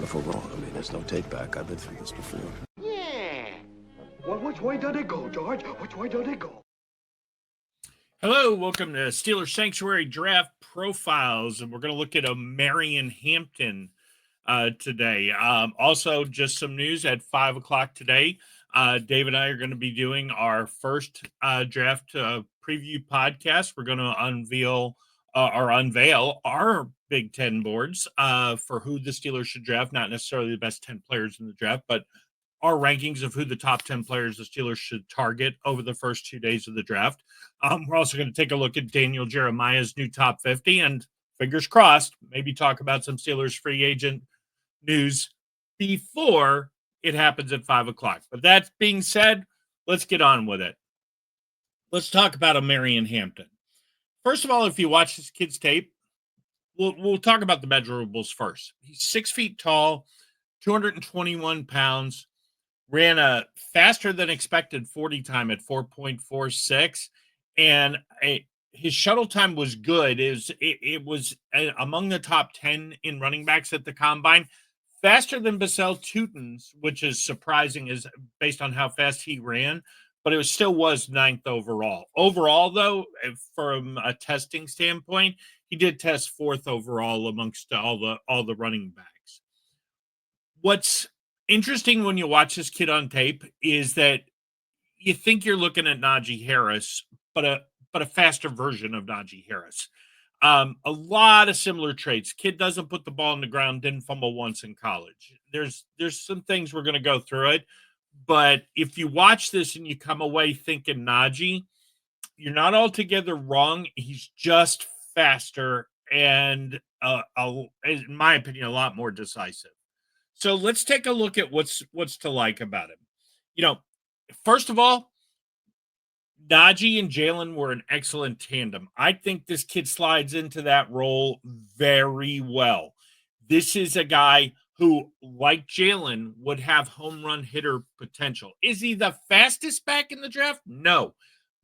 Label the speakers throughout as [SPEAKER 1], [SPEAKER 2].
[SPEAKER 1] if we're wrong. I mean, there's no take back. I've been through this before.
[SPEAKER 2] Yeah. Well, which way did it go, George? Which way did it go?
[SPEAKER 3] Hello, welcome to Steelers Sanctuary Draft Profiles, and we're going to look at Omarion Hampton today. Also, just some news at 5 o'clock today. Dave and I are going to be doing our first draft preview podcast. We're going to unveil our Big Ten boards for who the Steelers should draft, not necessarily the best 10 players in the draft, but our rankings of who the top 10 players the Steelers should target over the first 2 days of the draft. We're also going to take a look at Daniel Jeremiah's new top 50 and, fingers crossed, maybe talk about some Steelers free agent news before it happens at 5 o'clock. But that being said, let's get on with it. Let's talk about Omarion Hampton. First of all, if you watch this kid's tape, we'll talk about the measurables first. He's 6 feet tall, 221 pounds, ran a faster than expected 40 time at 4.46, and his shuttle time was good. It was among the top 10 in running backs at the combine, faster than Basel Tutin's, which is surprising is based on how fast he ran, but it still was 9th overall. Overall, though, from a testing standpoint, he did test 4th overall amongst all the running backs. What's interesting when you watch this kid on tape is that you think you're looking at Najee Harris, but a faster version of Najee Harris. A lot of similar traits. Kid doesn't put the ball on the ground, didn't fumble once in college. There's some things we're going to go through it, but if you watch this and you come away thinking Najee, you're not altogether wrong. He's just faster and, in my opinion, a lot more decisive. So let's take a look at what's to like about him. You know, first of all, Najee and Jalen were an excellent tandem. I think this kid slides into that role very well. This is a guy who, like Jalen, would have home run hitter potential. Is he the fastest back in the draft? No.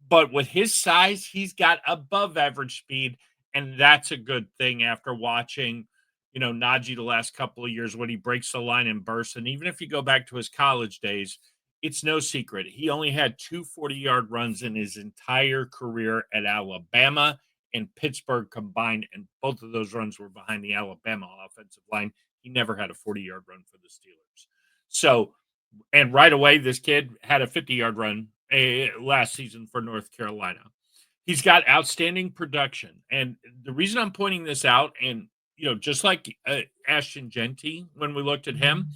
[SPEAKER 3] But with his size, he's got above average speed, and that's a good thing after watching Najee the last couple of years when he breaks the line and bursts. And even if you go back to his college days, it's no secret. He only had 2 40-yard runs in his entire career at Alabama and Pittsburgh combined, and both of those runs were behind the Alabama offensive line. He never had a 40-yard run for the Steelers. So, and right away, this kid had a 50-yard run last season for North Carolina. He's got outstanding production. And the reason I'm pointing this out, and just like Ashton Genty, when we looked at him,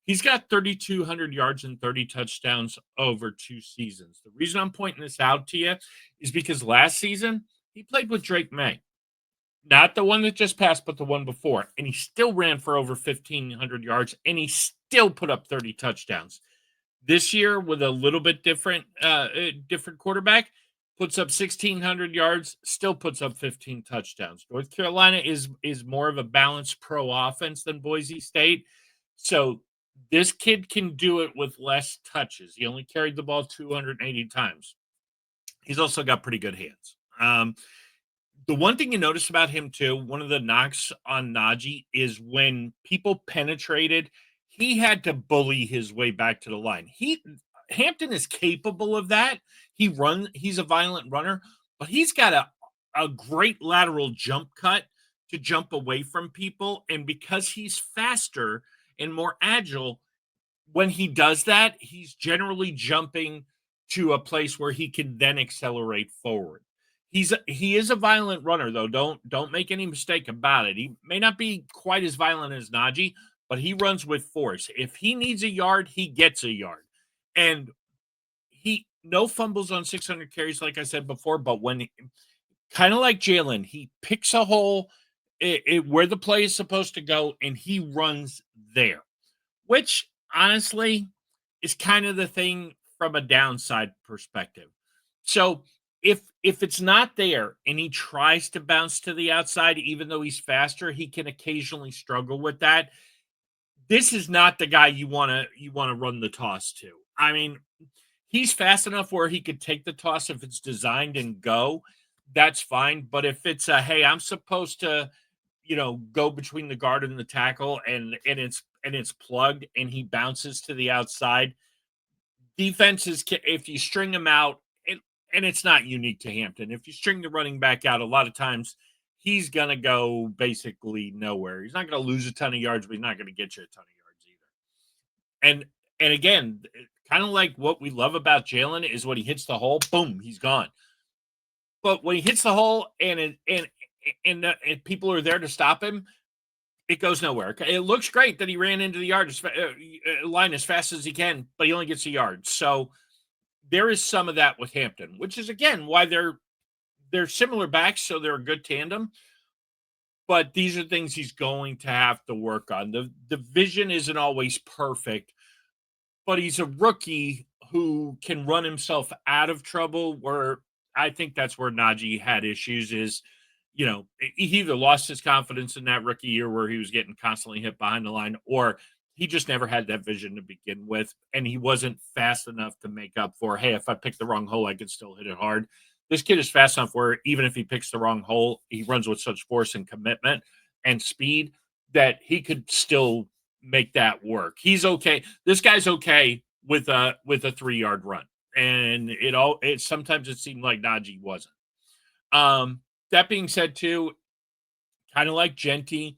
[SPEAKER 3] he's got 3,200 yards and 30 touchdowns over 2 seasons. The reason I'm pointing this out to you is because last season, he played with Drake May. Not the one that just passed, but the one before. And he still ran for over 1,500 yards, and he still put up 30 touchdowns. This year, with a little bit different quarterback, puts up 1,600 yards, still puts up 15 touchdowns. North Carolina is more of a balanced pro offense than Boise State. So this kid can do it with less touches. He only carried the ball 280 times. He's also got pretty good hands. The one thing you notice about him, too, one of the knocks on Najee is when people penetrated, he had to bully his way back to the line. Hampton is capable of that. He's a violent runner, but he's got a great lateral jump cut to jump away from people. And because he's faster and more agile, when he does that, he's generally jumping to a place where he can then accelerate forward. He is a violent runner, though. Don't make any mistake about it. He may not be quite as violent as Najee, but he runs with force. If he needs a yard, he gets a yard. And no fumbles on 600 carries, like I said before, but when kind of like Jalen, he picks a hole where the play is supposed to go, and he runs there, which honestly is kind of the thing from a downside perspective. So if it's not there and he tries to bounce to the outside, even though he's faster, he can occasionally struggle with that. This is not the guy you want to run the toss to. I mean, he's fast enough where he could take the toss if it's designed and go. That's fine. But if it's hey, I'm supposed to, go between the guard and the tackle, and and it's plugged and he bounces to the outside, defenses, if you string him out, and it's not unique to Hampton, if you string the running back out, a lot of times he's going to go basically nowhere. He's not going to lose a ton of yards, but he's not going to get you a ton of yards either. And again, kind of like what we love about Jalen is when he hits the hole, boom, he's gone. But when he hits the hole and people are there to stop him, it goes nowhere. It looks great that he ran into the line as fast as he can, but he only gets a yard. So there is some of that with Hampton, which is, again, why they're similar backs, so they're a good tandem. But these are things he's going to have to work on. The vision isn't always perfect, but he's a rookie who can run himself out of trouble, where I think that's where Najee had issues is, he either lost his confidence in that rookie year where he was getting constantly hit behind the line, or he just never had that vision to begin with, and he wasn't fast enough to make up for, hey, if I pick the wrong hole, I can still hit it hard. This kid is fast enough where even if he picks the wrong hole, he runs with such force and commitment and speed that he could still make that work. He's okay. This guy's okay with a 3-yard run. And sometimes it seemed like Najee wasn't. That being said, too, kind of like Genty,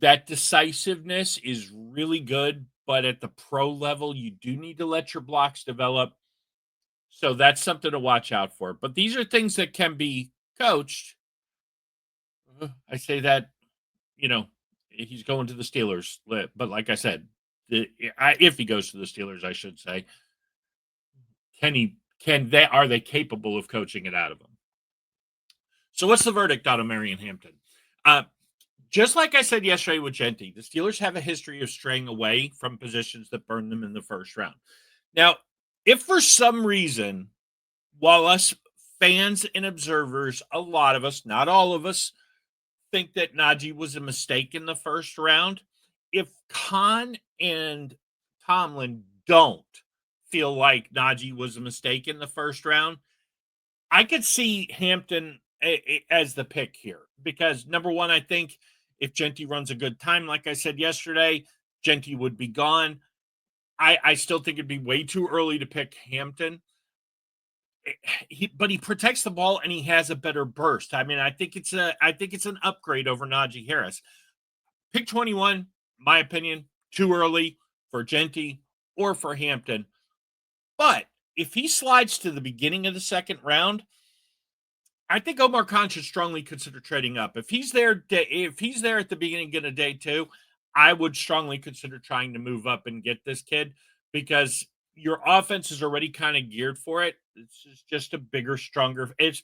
[SPEAKER 3] that decisiveness is really good, but at the pro level, you do need to let your blocks develop. So that's something to watch out for. But these are things that can be coached. I say that, he's going to the Steelers. But like I said, if he goes to the Steelers, I should say, are they capable of coaching it out of him? So what's the verdict on Omarion Hampton? Just like I said yesterday with Genty, the Steelers have a history of straying away from positions that burn them in the first round. Now, if for some reason, while us fans and observers, a lot of us, not all of us, think that Najee was a mistake in the first round, if Khan and Tomlin don't feel like Najee was a mistake in the first round, I could see Hampton as the pick here. Because, number one, I think if Genty runs a good time, like I said yesterday, Genty would be gone. I still think it'd be way too early to pick Hampton. But he protects the ball and he has a better burst. I mean, I think it's an upgrade over Najee Harris. Pick 21, my opinion, too early for Genty or for Hampton. But if he slides to the beginning of the second round, I think Omar Khan should strongly consider trading up. If he's there at the beginning of day 2, I would strongly consider trying to move up and get this kid, because your offense is already kind of geared for it. It's just a bigger, stronger. It's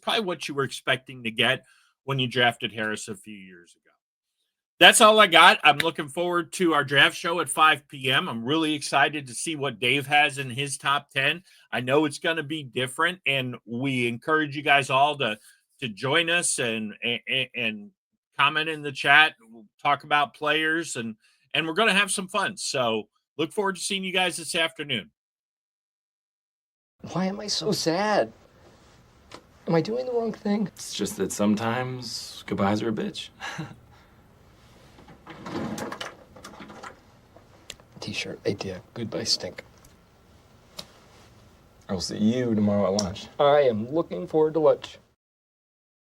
[SPEAKER 3] probably what you were expecting to get when you drafted Harris a few years ago. That's all I got. I'm looking forward to our draft show at 5 p.m. I'm really excited to see what Dave has in his top 10. I know it's going to be different, and we encourage you guys all to join us and comment in the chat. We'll talk about players, and we're going to have some fun. So look forward to seeing you guys this afternoon.
[SPEAKER 4] Why am I so sad? Am I doing the wrong thing?
[SPEAKER 5] It's just that sometimes goodbyes are a bitch.
[SPEAKER 4] T-shirt idea. Goodbye stink.
[SPEAKER 5] I will see you tomorrow at lunch.
[SPEAKER 4] I am looking forward to lunch.